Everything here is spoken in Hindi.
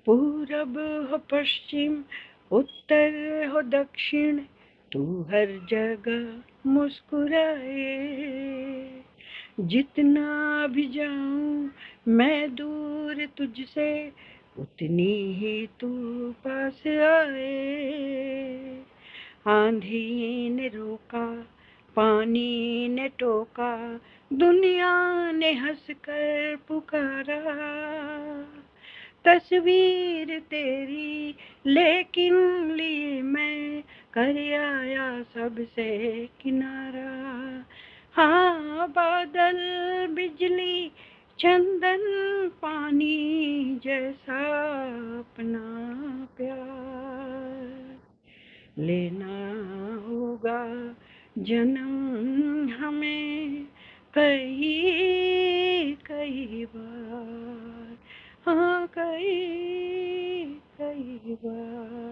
पूरब हो पश्चिम, उत्तर हो दक्षिण, तू हर जगह मुस्कुराए। जितना भी जाऊं मैं दूर तुझसे, उतनी ही तू पास आए। आंधी ने रोका, पानी ने टोका, दुनिया ने हंसकर पुकारा। तस्वीर तेरी लेकिन लिए मैं कर आया सबसे किनारा। हाँ, बादल बिजली चंदन पानी जैसा अपना प्यार लेना होगा जन्म हमें कई कई बार। हाँ, कई कई बार।